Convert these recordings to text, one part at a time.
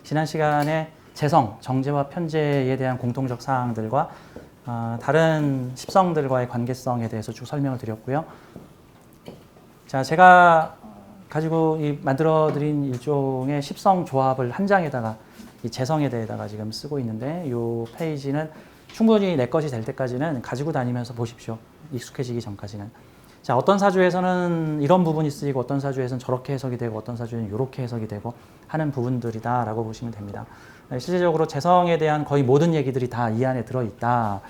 지난 시간에 재성, 정제와 편제에 대한 공통적 사항들과 다른 십성들과의 관계성에 대해서 쭉 설명을 드렸고요. 자, 제가 가지고 만들어드린 일종의 십성 조합을 한 장에다가 이 재성에 대해다가 지금 쓰고 있는데 이 페이지는 충분히 내 것이 될 때까지는 가지고 다니면서 보십시오. 익숙해지기 전까지는. 자, 어떤 사주에서는 이런 부분이 쓰이고 어떤 사주에서는 저렇게 해석이 되고 어떤 사주에는 이렇게 해석이 되고 하는 부분들이다 라고 보시면 됩니다. 실제적으로 재성에 대한 거의 모든 얘기들이 다 이 안에 들어있다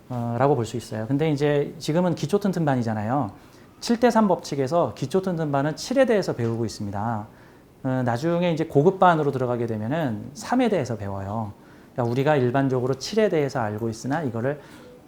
라고 볼 수 있어요. 근데 이제 지금은 기초 튼튼반이잖아요. 7대3 법칙에서 기초 튼튼반은 7에 대해서 배우고 있습니다. 나중에 이제 고급반으로 들어가게 되면은 3에 대해서 배워요. 그러니까 우리가 일반적으로 7에 대해서 알고 있으나 이거를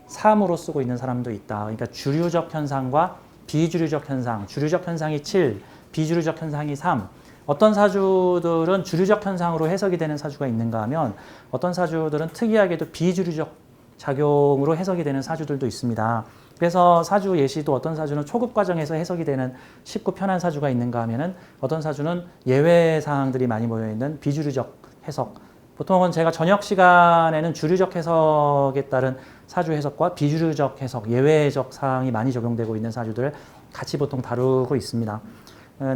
3으로 쓰고 있는 사람도 있다. 그러니까 주류적 현상과 비주류적 현상, 주류적 현상이 7, 비주류적 현상이 3. 어떤 사주들은 주류적 현상으로 해석이 되는 사주가 있는가 하면 어떤 사주들은 특이하게도 비주류적 작용으로 해석이 되는 사주들도 있습니다. 그래서 사주 예시도 어떤 사주는 초급 과정에서 해석이 되는 쉽고 편한 사주가 있는가 하면은 어떤 사주는 예외 사항들이 많이 모여있는 비주류적 해석. 보통은 제가 저녁 시간에는 주류적 해석에 따른 사주 해석과 비주류적 해석, 예외적 사항이 많이 적용되고 있는 사주들을 같이 보통 다루고 있습니다.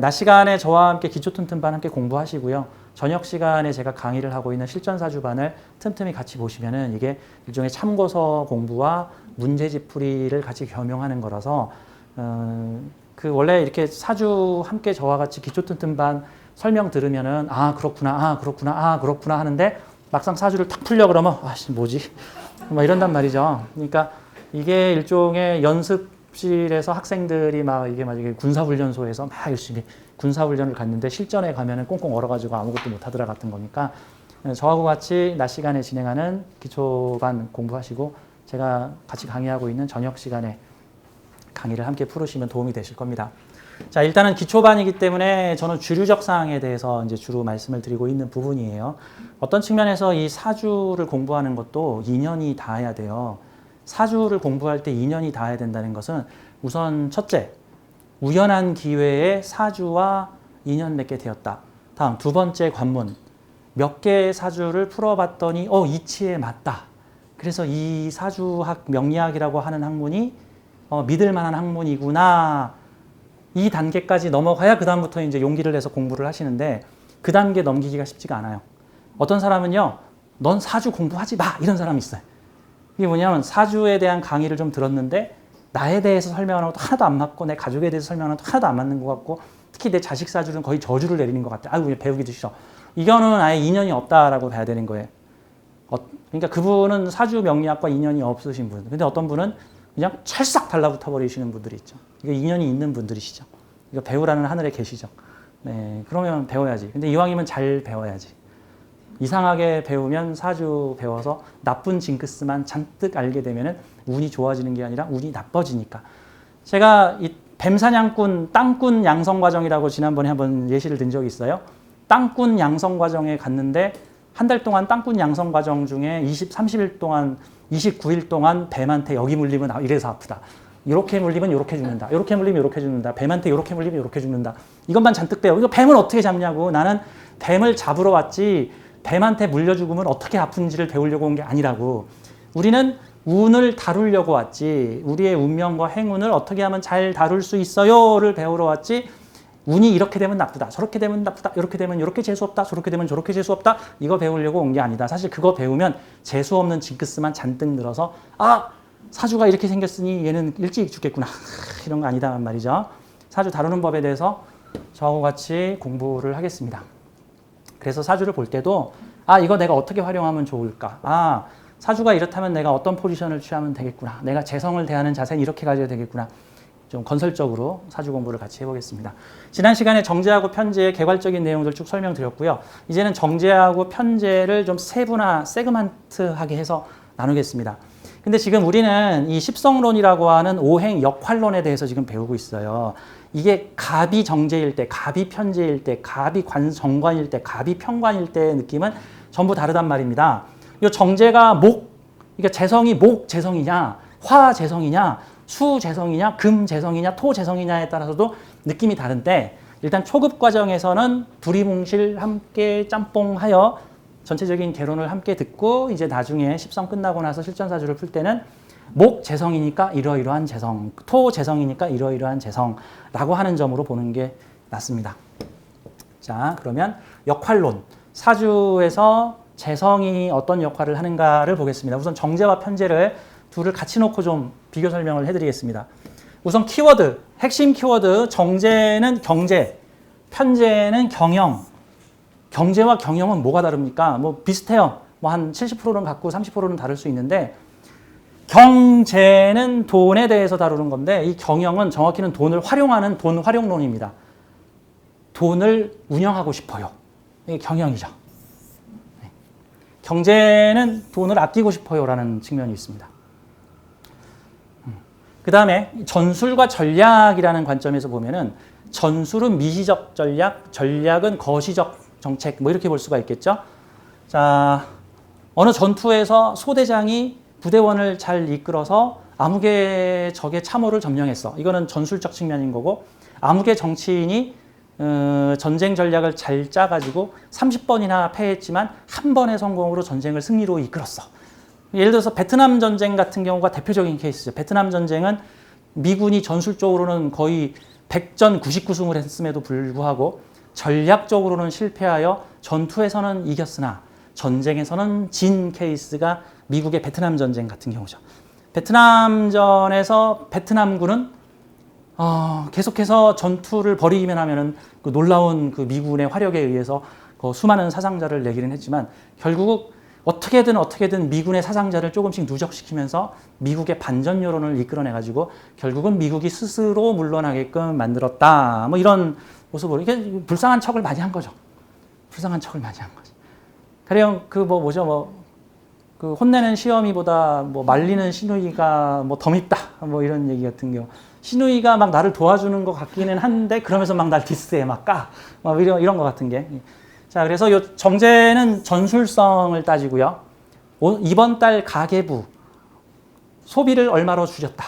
낮 시간에 저와 함께 기초 튼튼반 함께 공부하시고요. 저녁 시간에 제가 강의를 하고 있는 실전사주반을 틈틈이 같이 보시면은 이게 일종의 참고서 공부와 문제집 풀이를 같이 겸용하는 거라서 원래 이렇게 사주 함께 저와 같이 기초 튼튼반 설명 들으면은 그렇구나 하는데 막상 사주를 탁 풀려 그러면 뭐지? 막 이런단 말이죠. 그러니까 이게 일종의 연습실에서 학생들이 이게 군사훈련소에서 막 열심히 군사훈련을 갔는데 실전에 가면은 꽁꽁 얼어가지고 아무것도 못하더라 같은 거니까 저하고 같이 낮 시간에 진행하는 기초반 공부하시고 제가 같이 강의하고 있는 저녁 시간에 강의를 함께 풀으시면 도움이 되실 겁니다. 자, 일단은 기초반이기 때문에 저는 주류적 사항에 대해서 이제 주로 말씀을 드리고 있는 부분이에요. 어떤 측면에서 이 사주를 공부하는 것도 인연이 닿아야 돼요. 사주를 공부할 때 인연이 닿아야 된다는 것은 우선 첫째, 우연한 기회에 사주와 인연 맺게 되었다. 다음, 두 번째 관문. 몇 개의 사주를 풀어봤더니 이치에 맞다. 그래서 이 사주학 명리학이라고 하는 학문이 믿을 만한 학문이구나. 이 단계까지 넘어가야 그 다음부터 이제 용기를 내서 공부를 하시는데 그 단계 넘기기가 쉽지가 않아요. 어떤 사람은요, 넌 사주 공부하지 마 이런 사람이 있어요. 이게 뭐냐면 사주에 대한 강의를 좀 들었는데 나에 대해서 설명하는 것도 하나도 안 맞고 내 가족에 대해서 설명하는 것도 하나도 안 맞는 것 같고 특히 내 자식 사주는 거의 저주를 내리는 것 같아. 아이고 배우기도 싫어. 이거는 아예 인연이 없다라고 봐야 되는 거예요. 그러니까 그분은 사주 명리학과 인연이 없으신 분. 근데 어떤 분은 그냥 찰싹 달라붙어 버리시는 분들이 있죠. 이거 인연이 있는 분들이시죠. 이거 배우라는 하늘에 계시죠. 네, 그러면 배워야지. 근데 이왕이면 잘 배워야지. 이상하게 배우면 사주 배워서 나쁜 징크스만 잔뜩 알게 되면은 운이 좋아지는 게 아니라 운이 나빠지니까. 제가 이 뱀사냥꾼, 땅꾼 양성 과정이라고 지난번에 한번 예시를 든 적이 있어요. 땅꾼 양성 과정에 갔는데 한 달 동안 땅꾼 양성 과정 중에 30일 동안 29일 동안 뱀한테 여기 물리면 이래서 아프다. 이렇게 물리면 이렇게 죽는다. 이렇게 물리면 이렇게 죽는다. 뱀한테 이렇게 물리면 이렇게 죽는다. 이것만 잔뜩 배워. 이거 뱀을 어떻게 잡냐고. 나는 뱀을 잡으러 왔지 뱀한테 물려 죽으면 어떻게 아픈지를 배우려고 온 게 아니라고. 우리는 운을 다루려고 왔지 우리의 운명과 행운을 어떻게 하면 잘 다룰 수 있어요를 배우러 왔지 운이 이렇게 되면 나쁘다. 저렇게 되면 나쁘다. 이렇게 되면 이렇게 재수없다. 저렇게 되면 저렇게 재수없다. 이거 배우려고 온 게 아니다. 사실 그거 배우면 재수없는 징크스만 잔뜩 늘어서 사주가 이렇게 생겼으니 얘는 일찍 죽겠구나. 이런 거 아니다 말이죠. 사주 다루는 법에 대해서 저하고 같이 공부를 하겠습니다. 그래서 사주를 볼 때도 이거 내가 어떻게 활용하면 좋을까? 사주가 이렇다면 내가 어떤 포지션을 취하면 되겠구나. 내가 재성을 대하는 자세는 이렇게 가져야 되겠구나. 좀 건설적으로 사주 공부를 같이 해보겠습니다. 지난 시간에 정제하고 편제의 개괄적인 내용들 쭉 설명드렸고요. 이제는 정제하고 편제를 좀 세그먼트하게 해서 나누겠습니다. 근데 지금 우리는 이 십성론이라고 하는 오행 역할론에 대해서 지금 배우고 있어요. 이게 갑이 정제일 때, 갑이 편제일 때, 갑이 정관일 때, 갑이 편관일 때의 느낌은 전부 다르단 말입니다. 이 정제가 그러니까 재성이 목 재성이냐, 화재성이냐, 수재성이냐, 금재성이냐, 토재성이냐에 따라서도 느낌이 다른데 일단 초급 과정에서는 두리뭉실 함께 짬뽕하여 전체적인 개론을 함께 듣고 이제 나중에 십성 끝나고 나서 실전사주를 풀 때는 목 재성이니까 이러이러한 재성, 토 재성이니까 이러이러한 재성라고 하는 점으로 보는 게 낫습니다. 자, 그러면 역할론, 사주에서 재성이 어떤 역할을 하는가를 보겠습니다. 우선 정제와 편제를 둘을 같이 놓고 좀 비교 설명을 해드리겠습니다. 우선 키워드, 핵심 키워드, 정제는 경제, 편제는 경영. 경제와 경영은 뭐가 다릅니까? 뭐 비슷해요. 뭐 한 70%는 같고 30%는 다를 수 있는데 경제는 돈에 대해서 다루는 건데 이 경영은 정확히는 돈을 활용하는 돈 활용론입니다. 돈을 운영하고 싶어요. 이게 경영이죠. 경제는 돈을 아끼고 싶어요라는 측면이 있습니다. 그 다음에 전술과 전략이라는 관점에서 보면은 전술은 미시적 전략, 전략은 거시적 정책, 뭐 이렇게 볼 수가 있겠죠. 자, 어느 전투에서 소대장이 부대원을 잘 이끌어서 암흑의 적의 참호를 점령했어. 이거는 전술적 측면인 거고, 암흑의 정치인이 전쟁 전략을 잘 짜가지고 30번이나 패했지만 한 번의 성공으로 전쟁을 승리로 이끌었어. 예를 들어서 베트남 전쟁 같은 경우가 대표적인 케이스죠. 베트남 전쟁은 미군이 전술적으로는 거의 100전 99승을 했음에도 불구하고 전략적으로는 실패하여 전투에서는 이겼으나 전쟁에서는 진 케이스가 미국의 베트남 전쟁 같은 경우죠. 베트남전에서 베트남군은 계속해서 전투를 벌이기만 하면은 그 놀라운 그 미군의 화력에 의해서 그 수많은 사상자를 내기는 했지만 결국 어떻게든 미군의 사상자를 조금씩 누적시키면서 미국의 반전 여론을 이끌어내가지고 결국은 미국이 스스로 물러나게끔 만들었다. 뭐 이런 모습으로 이게 불쌍한 척을 많이 한 거죠. 불쌍한 척을 많이 한 거죠. 가령 그 혼내는 시어미보다 뭐 말리는 시누이가 뭐 더 밉다. 뭐 이런 얘기 같은 경우. 시누이가 막 나를 도와주는 것 같기는 한데 그러면서 막 날 디스해 막 까. 막 이런 것 같은 게. 자, 그래서 요 정제는 전술성을 따지고요. 이번 달 가계부 소비를 얼마로 줄였다.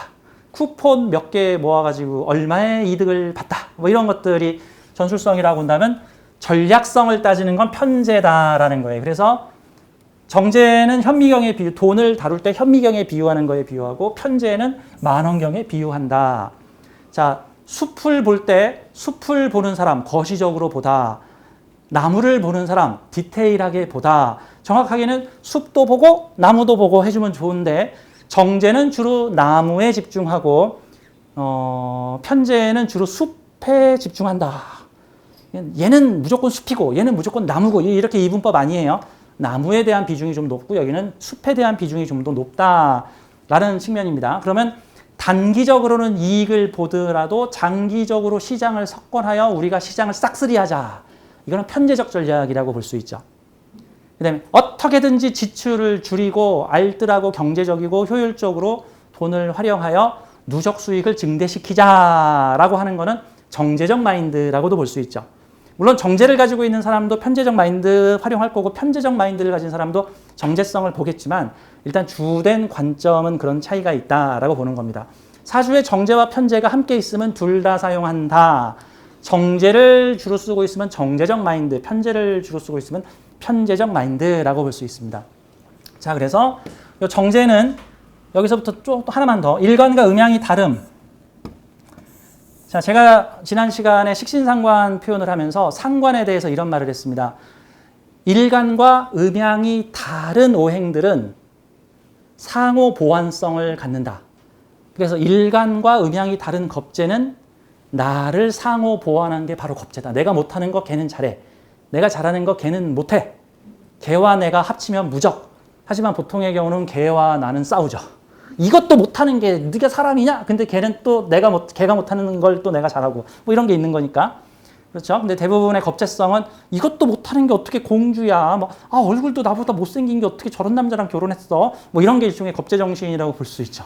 쿠폰 몇 개 모아가지고 얼마의 이득을 봤다. 뭐 이런 것들이 전술성이라고 한다면 전략성을 따지는 건 편제다라는 거예요. 그래서 정제는 현미경에 돈을 다룰 때 현미경에 비유하는 거에 비유하고 편제는 만원경에 비유한다. 자, 숲을 볼 때 숲을 보는 사람 거시적으로 보다. 나무를 보는 사람 디테일하게 보다. 정확하게는 숲도 보고 나무도 보고 해주면 좋은데 정제는 주로 나무에 집중하고 편제는 주로 숲에 집중한다. 얘는 무조건 숲이고 얘는 무조건 나무고 이렇게 이분법 아니에요. 나무에 대한 비중이 좀 높고 여기는 숲에 대한 비중이 좀 더 높다라는 측면입니다. 그러면 단기적으로는 이익을 보더라도 장기적으로 시장을 석권하여 우리가 시장을 싹쓸이하자. 이거는 편제적 전략이라고 볼 수 있죠. 그 다음에 어떻게든지 지출을 줄이고 알뜰하고 경제적이고 효율적으로 돈을 활용하여 누적 수익을 증대시키자라고 하는 거는 정제적 마인드라고도 볼 수 있죠. 물론 정제를 가지고 있는 사람도 편제적 마인드 활용할 거고 편제적 마인드를 가진 사람도 정제성을 보겠지만 일단 주된 관점은 그런 차이가 있다라고 보는 겁니다. 사주에 정제와 편제가 함께 있으면 둘 다 사용한다. 정제를 주로 쓰고 있으면 정제적 마인드, 편제를 주로 쓰고 있으면 편제적 마인드라고 볼 수 있습니다. 자, 그래서 이 정제는 여기서부터 또 하나만 더 일간과 음양이 다름. 자, 제가 지난 시간에 식신상관 표현을 하면서 상관에 대해서 이런 말을 했습니다. 일간과 음양이 다른 오행들은 상호 보완성을 갖는다. 그래서 일간과 음양이 다른 겁재는 나를 상호 보완한 게 바로 겁재다. 내가 못하는 거 걔는 잘해. 내가 잘하는 거 걔는 못해. 걔와 내가 합치면 무적. 하지만 보통의 경우는 걔와 나는 싸우죠. 이것도 못하는 게 네가 사람이냐? 근데 걔는 또 걔가 못하는 걸 또 내가 잘하고 뭐 이런 게 있는 거니까. 그렇죠? 근데 대부분의 겁재성은 이것도 못하는 게 어떻게 공주야? 뭐, 얼굴도 나보다 못생긴 게 어떻게 저런 남자랑 결혼했어? 뭐 이런 게 일종의 겁재 정신이라고 볼 수 있죠.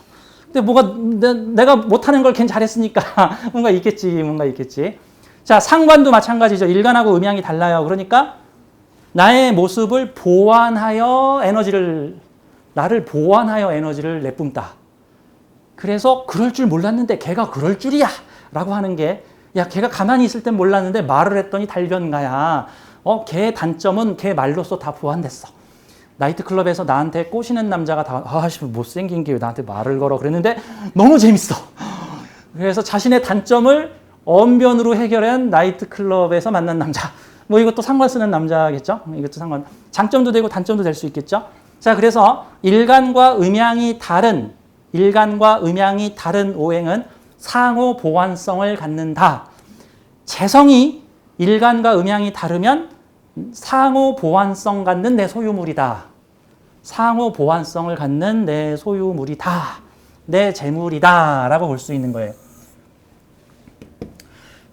근데 내가 못하는 걸 걘 잘했으니까 뭔가 있겠지. 자, 상관도 마찬가지죠. 일간하고 음양이 달라요. 그러니까 나의 모습을 보완하여 나를 보완하여 에너지를 내뿜다. 그래서 그럴 줄 몰랐는데 걔가 그럴 줄이야 라고 하는 게, 야, 걔가 가만히 있을 땐 몰랐는데 말을 했더니 달변가야. 걔 단점은 걔 말로써 다 보완됐어. 나이트클럽에서 나한테 꼬시는 남자가 다, 못생긴 게 왜 나한테 말을 걸어 그랬는데 너무 재밌어. 그래서 자신의 단점을 언변으로 해결한 나이트클럽에서 만난 남자. 뭐 이것도 상관 쓰는 남자겠죠? 이것도 상관. 장점도 되고 단점도 될 수 있겠죠? 자, 그래서 일간과 음양이 다른 오행은 상호 보완성을 갖는다. 재성이 일간과 음양이 다르면 상호 보완성 갖는 내 소유물이다. 상호 보완성을 갖는 내 소유물이다. 내 재물이다. 라고 볼 수 있는 거예요.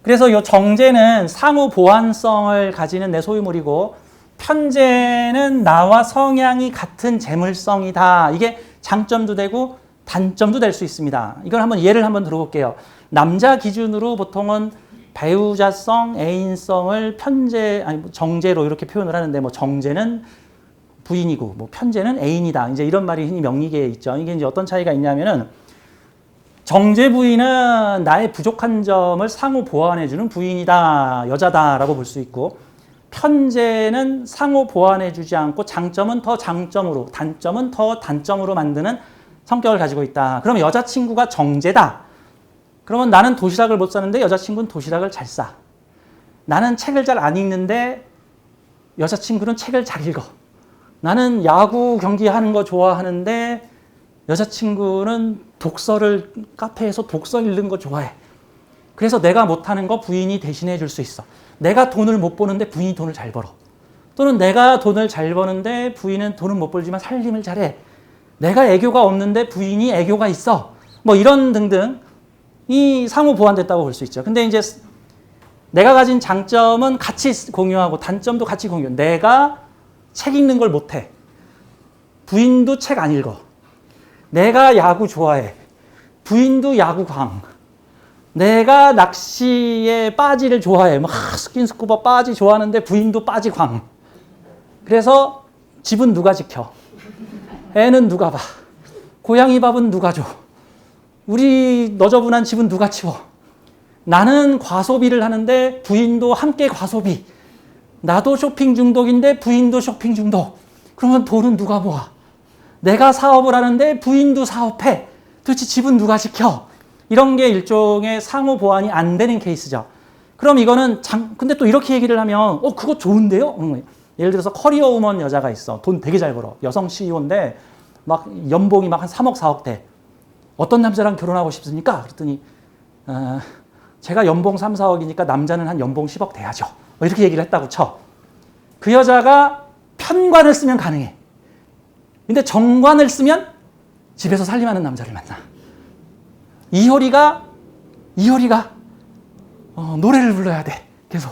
그래서 이 정제는 상호 보완성을 가지는 내 소유물이고, 편제는 나와 성향이 같은 재물성이다. 이게 장점도 되고 단점도 될 수 있습니다. 이걸 한번 예를 한번 들어볼게요. 남자 기준으로 보통은 배우자성, 애인성을 정제로 이렇게 표현을 하는데, 뭐 정제는 부인이고, 뭐 편제는 애인이다. 이제 이런 말이 흔히 명리계에 있죠. 이게 이제 어떤 차이가 있냐면은, 정제 부인은 나의 부족한 점을 상호 보완해주는 부인이다, 여자다라고 볼 수 있고, 편제는 상호 보완해주지 않고 장점은 더 장점으로, 단점은 더 단점으로 만드는 성격을 가지고 있다. 그럼 여자친구가 정제다. 그러면 나는 도시락을 못 싸는데 여자친구는 도시락을 잘 싸. 나는 책을 잘 안 읽는데 여자친구는 책을 잘 읽어. 나는 야구 경기 하는 거 좋아하는데 여자친구는 카페에서 독서 읽는 거 좋아해. 그래서 내가 못하는 거 부인이 대신해 줄 수 있어. 내가 돈을 못 버는데 부인이 돈을 잘 벌어. 또는 내가 돈을 잘 버는데 부인은 돈은 못 벌지만 살림을 잘해. 내가 애교가 없는데 부인이 애교가 있어. 뭐 이런 등등 이 상호 보완됐다고 볼 수 있죠. 근데 이제 내가 가진 장점은 같이 공유하고 단점도 같이 공유. 내가 책 읽는 걸 못해. 부인도 책 안 읽어. 내가 야구 좋아해. 부인도 야구광. 내가 낚시에 빠지를 좋아해. 막 스킨스쿠버 빠지 좋아하는데 부인도 빠지광. 그래서 집은 누가 지켜? 애는 누가 봐? 고양이 밥은 누가 줘? 우리 너저분한 집은 누가 치워? 나는 과소비를 하는데 부인도 함께 과소비. 나도 쇼핑 중독인데 부인도 쇼핑 중독. 그러면 돈은 누가 모아? 내가 사업을 하는데 부인도 사업해. 도대체 집은 누가 지켜? 이런 게 일종의 상호 보완이 안 되는 케이스죠. 그럼 이거는 근데 또 이렇게 얘기를 하면 그거 좋은데요? 예를 들어서 커리어 우먼 여자가 있어. 돈 되게 잘 벌어. 여성 CEO인데 막 연봉이 막 한 3억 4억 돼. 어떤 남자랑 결혼하고 싶습니까? 그랬더니 제가 연봉 3, 4억이니까 남자는 한 연봉 10억 돼야죠. 이렇게 얘기를 했다고 쳐. 그 여자가 편관을 쓰면 가능해. 근데 정관을 쓰면 집에서 살림하는 남자를 만나. 이효리가 노래를 불러야 돼. 계속.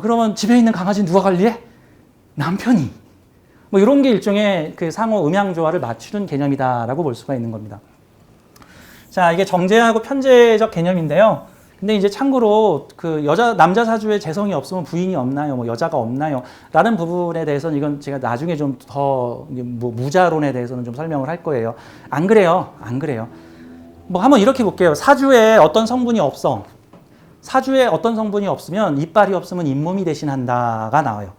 그러면 집에 있는 강아지 누가 관리해? 남편이. 뭐 이런 게 일종의 그 상호 음양 조화를 맞추는 개념이다라고 볼 수가 있는 겁니다. 자, 이게 정제하고 편제적 개념인데요. 근데 이제 참고로 그 남자 사주에 재성이 없으면 부인이 없나요? 뭐 여자가 없나요? 라는 부분에 대해서는 이건 제가 나중에 좀 더 뭐 무자론에 대해서는 좀 설명을 할 거예요. 안 그래요. 뭐 한번 이렇게 볼게요. 사주에 어떤 성분이 없어. 사주에 어떤 성분이 없으면 이빨이 없으면 잇몸이 대신한다가 나와요.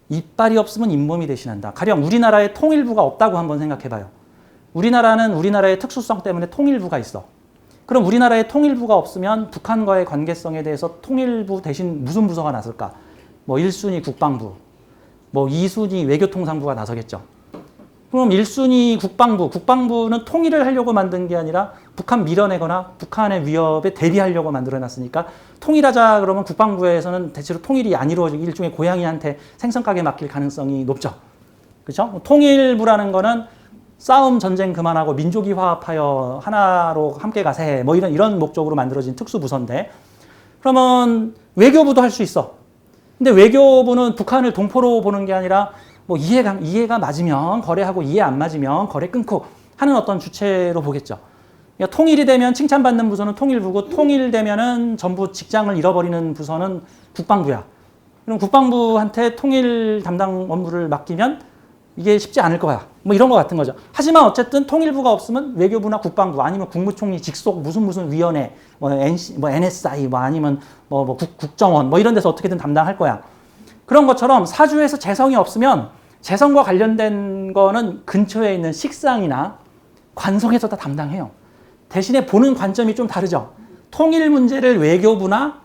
이빨이 없으면 잇몸이 대신한다. 가령 우리나라에 통일부가 없다고 한번 생각해봐요. 우리나라는 우리나라의 특수성 때문에 통일부가 있어. 그럼 우리나라에 통일부가 없으면 북한과의 관계성에 대해서 통일부 대신 무슨 부서가 나설까? 뭐 1순위 국방부, 뭐 2순위 외교통상부가 나서겠죠. 그럼 1순위 국방부는 통일을 하려고 만든 게 아니라 북한 밀어내거나 북한의 위협에 대비하려고 만들어놨으니까 통일하자 그러면 국방부에서는 대체로 통일이 안 이루어지고 일종의 고양이한테 생선가게 맡길 가능성이 높죠. 그렇죠? 통일부라는 거는 싸움 전쟁 그만하고 민족이 화합하여 하나로 함께 가세 뭐 이런 목적으로 만들어진 특수부서인데 그러면 외교부도 할 수 있어. 근데 외교부는 북한을 동포로 보는 게 아니라 뭐 이해가 맞으면 거래하고 이해 안 맞으면 거래 끊고 하는 어떤 주체로 보겠죠. 그러니까 통일이 되면 칭찬받는 부서는 통일부고 통일되면은 전부 직장을 잃어버리는 부서는 국방부야. 그럼 국방부한테 통일 담당 업무를 맡기면 이게 쉽지 않을 거야. 뭐 이런 거 같은 거죠. 하지만 어쨌든 통일부가 없으면 외교부나 국방부 아니면 국무총리 직속 무슨 위원회, 뭐 NC, 뭐 NSI, 뭐 아니면 뭐 국정원 뭐 이런 데서 어떻게든 담당할 거야. 그런 것처럼 사주에서 재성이 없으면 재성과 관련된 거는 근처에 있는 식상이나 관성에서 다 담당해요. 대신에 보는 관점이 좀 다르죠. 통일 문제를 외교부나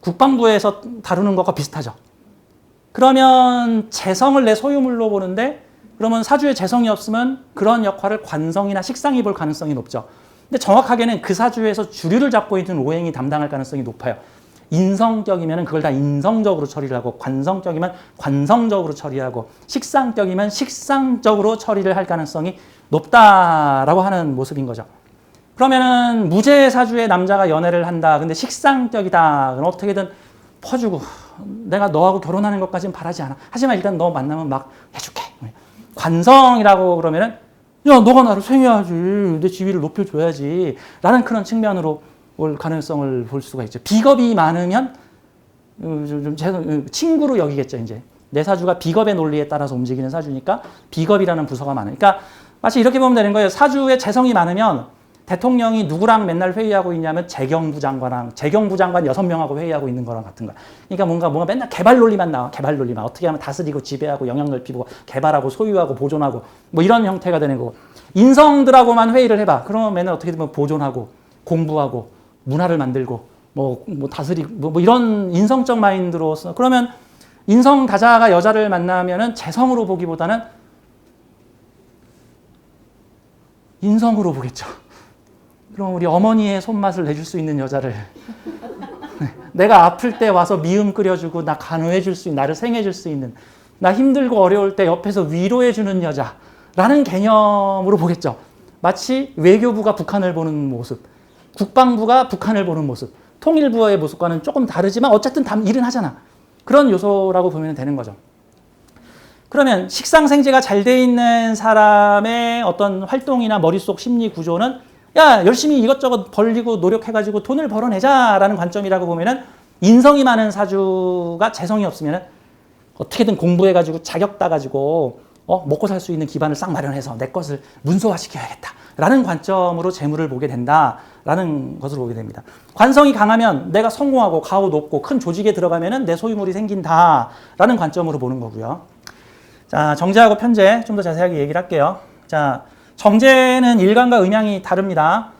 국방부에서 다루는 것과 비슷하죠. 그러면 재성을 내 소유물로 보는데 그러면 사주에 재성이 없으면 그런 역할을 관성이나 식상이 볼 가능성이 높죠. 근데 정확하게는 그 사주에서 주류를 잡고 있는 오행이 담당할 가능성이 높아요. 인성격이면 그걸 다 인성적으로 처리를 하고 관성격이면 관성적으로 처리하고 식상격이면 식상적으로 처리를 할 가능성이 높다라고 하는 모습인 거죠. 그러면은 무죄 사주의 남자가 연애를 한다. 근데 식상격이다. 그럼 어떻게든 퍼주고 내가 너하고 결혼하는 것까지는 바라지 않아. 하지만 일단 너 만나면 막 해줄게. 관성이라고 그러면은 야 너가 나를 생해야지. 내 지위를 높여줘야지. 라는 그런 측면으로 올 가능성을 볼 수가 있죠. 비겁이 많으면 친구로 여기겠죠. 이제 내 사주가 비겁의 논리에 따라서 움직이는 사주니까 비겁이라는 부서가 많으니까 마치 이렇게 보면 되는 거예요. 사주에 재성이 많으면 대통령이 누구랑 맨날 회의하고 있냐면 재경부 장관 6명하고 회의하고 있는 거랑 같은 거야. 그러니까 뭔가 맨날 개발 논리만 나와. 개발 논리만. 어떻게 하면 다스리고 지배하고 영향 넓히고 개발하고 소유하고 보존하고 뭐 이런 형태가 되는 거고. 인성들하고만 회의를 해봐. 그러면 맨날 어떻게 되면 보존하고 공부하고 문화를 만들고 뭐 다스리고 뭐 이런 인성적 마인드로서 그러면 인성 다자가 여자를 만나면은 재성으로 보기보다는 인성으로 보겠죠. 그럼 우리 어머니의 손맛을 내줄 수 있는 여자를 내가 아플 때 와서 미음 끓여주고 나 간호해 줄 수 있는 나를 생해 줄 수 있는 나 힘들고 어려울 때 옆에서 위로해 주는 여자라는 개념으로 보겠죠. 마치 외교부가 북한을 보는 모습, 국방부가 북한을 보는 모습, 통일부의 모습과는 조금 다르지만 어쨌든 일은 하잖아. 그런 요소라고 보면 되는 거죠. 그러면 식상생재가 잘 돼 있는 사람의 어떤 활동이나 머릿속 심리 구조는 야 열심히 이것저것 벌리고 노력해가지고 돈을 벌어내자라는 관점이라고 보면은 인성이 많은 사주가 재성이 없으면은 어떻게든 공부해가지고 자격 따가지고 먹고 살 수 있는 기반을 싹 마련해서 내 것을 문서화시켜야겠다라는 관점으로 재물을 보게 된다라는 것을 보게 됩니다. 관성이 강하면 내가 성공하고 가오 높고 큰 조직에 들어가면은 내 소유물이 생긴다라는 관점으로 보는 거고요. 자, 정제하고 편제 좀 더 자세하게 얘기를 할게요. 자, 정제는 일간과 음양이 다릅니다.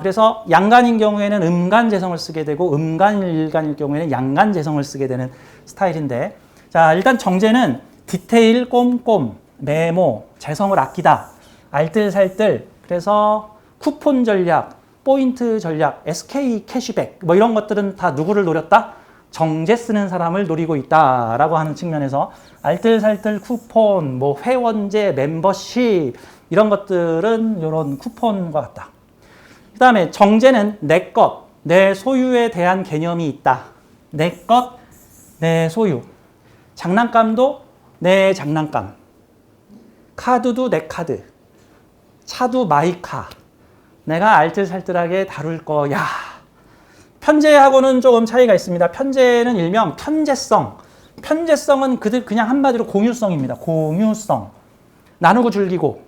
그래서 양간인 경우에는 음간재성을 쓰게 되고 음간일간일 경우에는 양간재성을 쓰게 되는 스타일인데 자, 일단 정제는 디테일, 꼼꼼, 메모, 재성을 아끼다, 알뜰살뜰, 그래서 쿠폰 전략, 포인트 전략, SK 캐시백 뭐 이런 것들은 다 누구를 노렸다? 정제 쓰는 사람을 노리고 있다라고 하는 측면에서 알뜰살뜰 쿠폰, 뭐 회원제, 멤버십 이런 것들은 이런 쿠폰과 같다. 그 다음에 정제는 내 것, 내 소유에 대한 개념이 있다. 내 것, 내 소유. 장난감도 내 장난감. 카드도 내 카드. 차도 마이 카. 내가 알뜰살뜰하게 다룰 거야. 편제하고는 조금 차이가 있습니다. 편제는 일명 편제성. 편제성은 그냥 한마디로 공유성입니다. 공유성. 나누고 즐기고.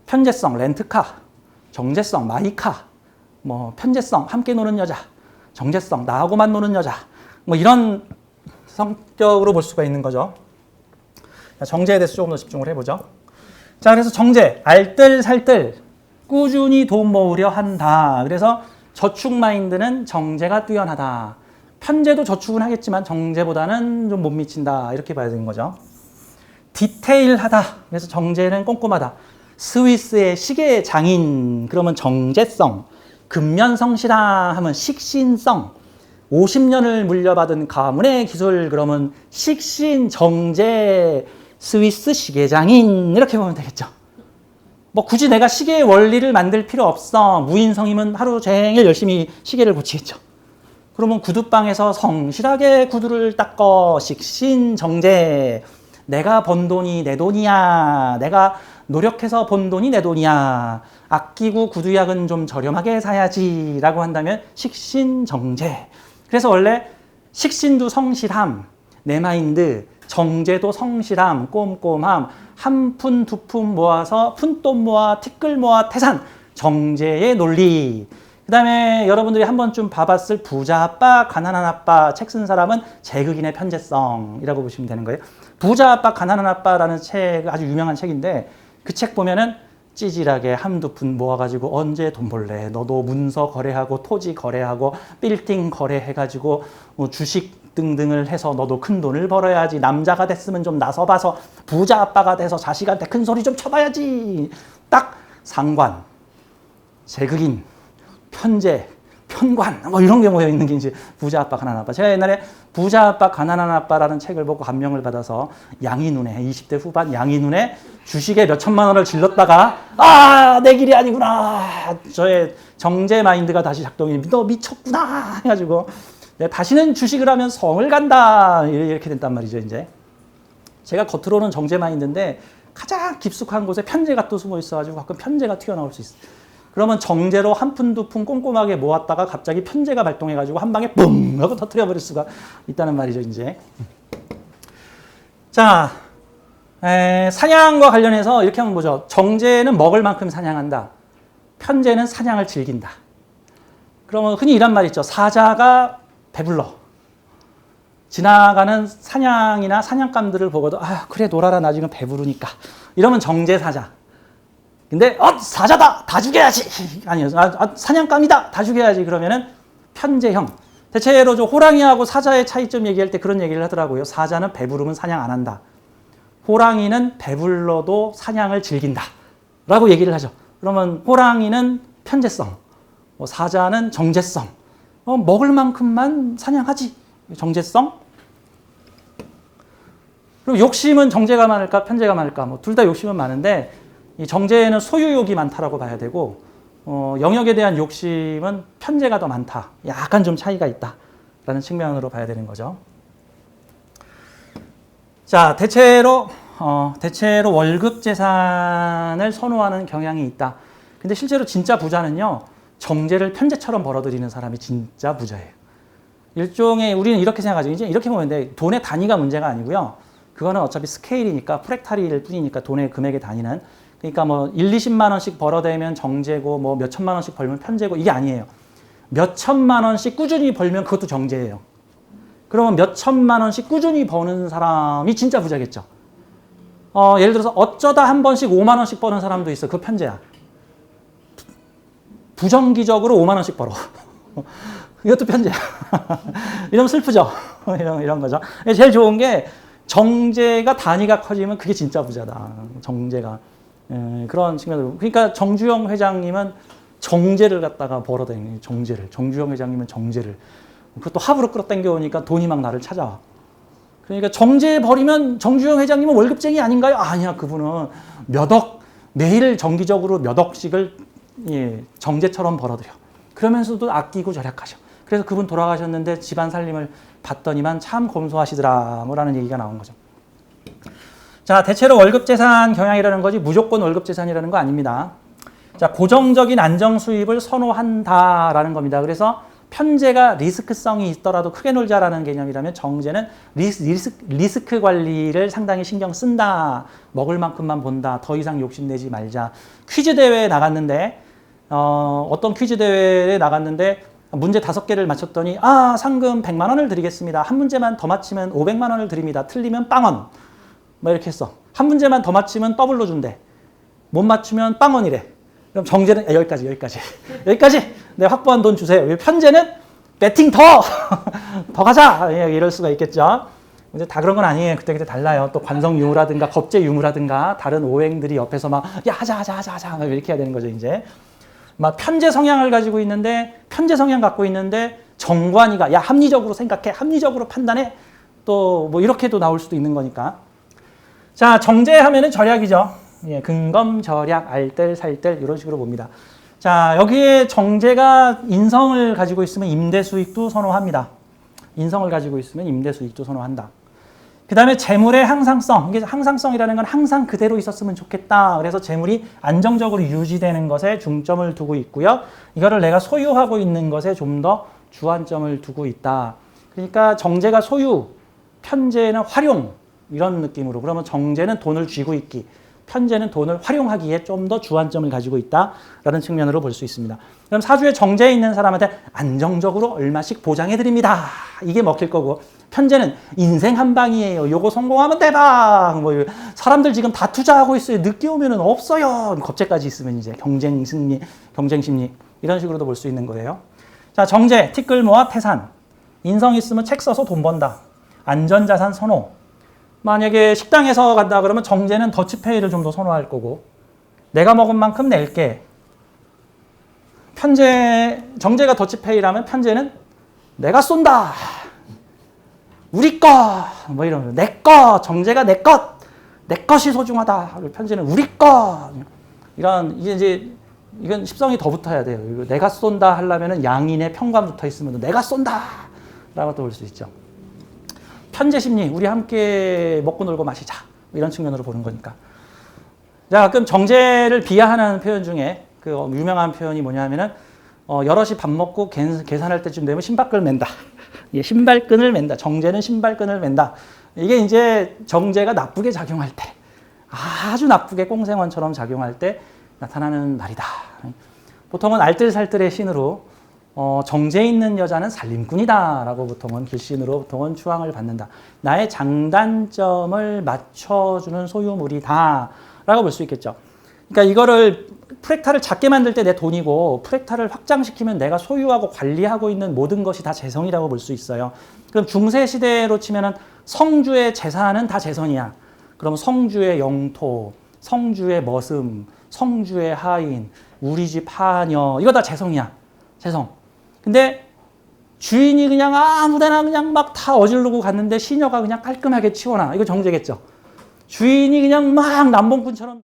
편제성, 렌트카. 정제성, 마이카. 뭐 편제성, 함께 노는 여자. 정제성, 나하고만 노는 여자. 뭐 이런 성격으로 볼 수가 있는 거죠. 정제에 대해서 조금 더 집중을 해보죠. 자, 그래서 정제, 알뜰살뜰, 꾸준히 돈 모으려 한다. 그래서 저축 마인드는 정제가 뛰어나다. 편제도 저축은 하겠지만 정제보다는 좀 못 미친다. 이렇게 봐야 되는 거죠. 디테일하다. 그래서 정제는 꼼꼼하다. 스위스의 시계 장인 그러면 정제성. 근면성실하 하면 식신성. 50년을 물려받은 가문의 기술 그러면 식신, 정제, 스위스 시계장인 이렇게 보면 되겠죠. 뭐 굳이 내가 시계의 원리를 만들 필요 없어. 무인성이면 하루 종일 열심히 시계를 고치겠죠. 그러면 구두방에서 성실하게 구두를 닦어. 식신, 정제. 내가 번 돈이 내 돈이야. 내가 노력해서 번 돈이 내 돈이야. 아끼고 구두약은 좀 저렴하게 사야지 라고 한다면 식신, 정제. 그래서 원래 식신도 성실함, 내 마인드, 정제도 성실함, 꼼꼼함, 한 푼, 두 푼 모아서 푼돈 모아, 티끌 모아, 태산. 정제의 논리. 그 다음에 여러분들이 한 번쯤 봐봤을 부자 아빠, 가난한 아빠 책 쓴 사람은 제극인의 편재성이라고 보시면 되는 거예요. 부자 아빠, 가난한 아빠라는 책 아주 유명한 책인데 그 책 보면은 찌질하게 한두 푼 모아가지고 언제 돈 벌래? 너도 문서 거래하고 토지 거래하고 빌딩 거래해가지고 주식 등등을 해서 너도 큰 돈을 벌어야지. 남자가 됐으면 좀 나서봐서 부자 아빠가 돼서 자식한테 큰 소리 좀 쳐봐야지. 딱 상관, 제극인, 편제, 편관 뭐 이런 게 모여 있는 게 이제 부자 아빠, 가난한 아빠. 제가 옛날에 부자 아빠, 가난한 아빠라는 책을 보고 감명을 받아서 양이눈에 20대 후반 양이눈에 주식에 몇 천만 원을 질렀다가 내 길이 아니구나. 저의 정제 마인드가 다시 작동이 너 미쳤구나 해가지고 다시는 주식을 하면 성을 간다 이렇게 됐단 말이죠. 이제 제가 겉으로는 정제 마인드인데 가장 깊숙한 곳에 편제가 또 숨어 있어가지고 가끔 편제가 튀어나올 수 있어요. 그러면 정제로 한 푼, 두 푼 꼼꼼하게 모았다가 갑자기 편제가 발동해가지고 한 방에 뿡 하고 터뜨려버릴 수가 있다는 말이죠, 이제. 자, 사냥과 관련해서 이렇게 한번 보죠. 정제는 먹을 만큼 사냥한다. 편제는 사냥을 즐긴다. 그러면 흔히 이런 말이 있죠. 사자가 배불러. 지나가는 사냥이나 사냥감들을 보고도 그래 놀아라 나 지금 배부르니까. 이러면 정제사자. 근데 사자다 다 죽여야지 아니요 사냥감이다 다 죽여야지 그러면은 편제형. 대체로 저 호랑이하고 사자의 차이점 얘기할 때 그런 얘기를 하더라고요. 사자는 배부르면 사냥 안 한다. 호랑이는 배불러도 사냥을 즐긴다 라고 얘기를 하죠. 그러면 호랑이는 편제성, 사자는 정제성. 먹을 만큼만 사냥하지. 정제성. 그리고 욕심은 정제가 많을까 편제가 많을까. 둘 다 욕심은 많은데 이 정제에는 소유욕이 많다라고 봐야 되고 영역에 대한 욕심은 편제가 더 많다. 약간 좀 차이가 있다라는 측면으로 봐야 되는 거죠. 자, 대체로 월급 재산을 선호하는 경향이 있다. 근데 실제로 진짜 부자는요. 정제를 편제처럼 벌어들이는 사람이 진짜 부자예요. 일종의 우리는 이렇게 생각하죠. 이제 이렇게 보면 돼. 돈의 단위가 문제가 아니고요. 그거는 어차피 스케일이니까 프랙탈일 뿐이니까 돈의 금액의 단위는 그러니까 1, 20만 원씩 벌어대면 정제고 몇 천만 원씩 벌면 편제고 이게 아니에요. 몇 천만 원씩 꾸준히 벌면 그것도 정제예요. 그러면 몇 천만 원씩 꾸준히 버는 사람이 진짜 부자겠죠. 예를 들어서 어쩌다 한 번씩 5만 원씩 버는 사람도 있어. 그거 편제야. 부정기적으로 5만 원씩 벌어. 이것도 편제야. 이러면 슬프죠. 이런 거죠. 제일 좋은 게 정제가 단위가 커지면 그게 진짜 부자다. 정제가. 그런 측면으로. 그러니까 정주영 회장님은 정제를 갖다가 벌어다니는 정제를. 정주영 회장님은 정제를. 그것도 합으로 끌어당겨 오니까 돈이 막 나를 찾아와. 그러니까 정제 버리면 정주영 회장님은 월급쟁이 아닌가요? 아니야. 그분은 매일 정기적으로 몇 억씩을 정제처럼 벌어들여. 그러면서도 아끼고 절약하셔. 그래서 그분 돌아가셨는데 집안 살림을 봤더니만 참 검소하시더라. 뭐라는 얘기가 나온 거죠. 자, 대체로 월급재산 경향이라는 거지 무조건 월급재산이라는 거 아닙니다. 자, 고정적인 안정 수입을 선호한다라는 겁니다. 그래서 편제가 리스크성이 있더라도 크게 놀자라는 개념이라면 정제는 리스크 관리를 상당히 신경 쓴다. 먹을 만큼만 본다. 더 이상 욕심내지 말자. 퀴즈 대회에 나갔는데 어떤 퀴즈 대회에 나갔는데 문제 5개를 맞췄더니 상금 100만 원을 드리겠습니다. 한 문제만 더 맞히면 500만 원을 드립니다. 틀리면 빵원. 이렇게 했어. 한 문제만 더 맞히면 더블로 준대. 못 맞추면 빵원이래. 그럼 정제는 여기까지. 네, 확보한 돈 주세요. 편제는 배팅 더 가자. 이럴 수가 있겠죠. 근데 다 그런 건 아니에요. 그때 달라요. 또 관성 유무라든가 겁제 유무라든가 다른 오행들이 옆에서 하자 이렇게 해야 되는 거죠. 이제 편제 성향을 가지고 있는데 편제 성향 갖고 있는데 정관이가 합리적으로 생각해, 합리적으로 판단해. 또 이렇게도 나올 수도 있는 거니까. 자, 정제하면은 절약이죠. 근검, 절약, 알뜰, 살뜰 이런 식으로 봅니다. 자, 여기에 정제가 인성을 가지고 있으면 임대 수익도 선호합니다. 인성을 가지고 있으면 임대 수익도 선호한다. 그 다음에 재물의 항상성. 이게 항상성이라는 건 항상 그대로 있었으면 좋겠다. 그래서 재물이 안정적으로 유지되는 것에 중점을 두고 있고요. 이거를 내가 소유하고 있는 것에 좀 더 주안점을 두고 있다. 그러니까 정제가 소유, 편제는 활용, 이런 느낌으로. 그러면 정제는 돈을 쥐고 있기, 편제는 돈을 활용하기에 좀 더 주안점을 가지고 있다라는 측면으로 볼 수 있습니다. 그럼 사주에 정제에 있는 사람한테 안정적으로 얼마씩 보장해드립니다. 이게 먹힐 거고, 편제는 인생 한 방이에요. 요거 성공하면 대박. 뭐 사람들 지금 다 투자하고 있어요. 늦게 오면은 없어요. 겁재까지 있으면 이제 경쟁 승리, 경쟁 심리 이런 식으로도 볼 수 있는 거예요. 자, 정제, 티끌 모아 태산. 인성 있으면 책 써서 돈 번다. 안전자산 선호. 만약에 식당에서 간다 그러면 정제는 더치페이를 좀 더 선호할 거고, 내가 먹은 만큼 낼게. 정제가 더치페이라면 편제는 내가 쏜다. 우리 거. 뭐 이런, 내 거. 정제가 내 것. 내 것이 소중하다. 편제는 우리 거. 이런, 이건 십성이 더 붙어야 돼요. 내가 쏜다 하려면은 양인의 편관 붙어 있으면 내가 쏜다. 라고 또 볼 수 있죠. 편제 심리, 우리 함께 먹고 놀고 마시자. 이런 측면으로 보는 거니까. 자, 그럼 정제를 비하하는 표현 중에 그 유명한 표현이 뭐냐면은, 여럿이 밥 먹고 계산할 때쯤 되면 신발끈을 맨다. 예, 신발끈을 맨다. 정제는 신발끈을 맨다. 이게 이제 정제가 나쁘게 작용할 때, 아주 나쁘게 꽁생원처럼 작용할 때 나타나는 말이다. 보통은 알뜰살뜰의 신으로 정제 있는 여자는 살림꾼이다 라고 보통은 길신으로 보통은 추앙을 받는다. 나의 장단점을 맞춰주는 소유물이다 라고 볼 수 있겠죠. 그러니까 이거를 프랙탈을 작게 만들 때 내 돈이고, 프랙탈을 확장시키면 내가 소유하고 관리하고 있는 모든 것이 다 재성이라고 볼 수 있어요. 그럼 중세 시대로 치면은 성주의 재산은 다 재성이야. 그럼 성주의 영토, 성주의 머슴, 성주의 하인, 우리 집 하녀, 이거 다 재성이야. 재성. 근데 주인이 그냥 아무데나 그냥 막 다 어지르고 갔는데 시녀가 그냥 깔끔하게 치워놔. 이거 정제겠죠. 주인이 그냥 막 남봉꾼처럼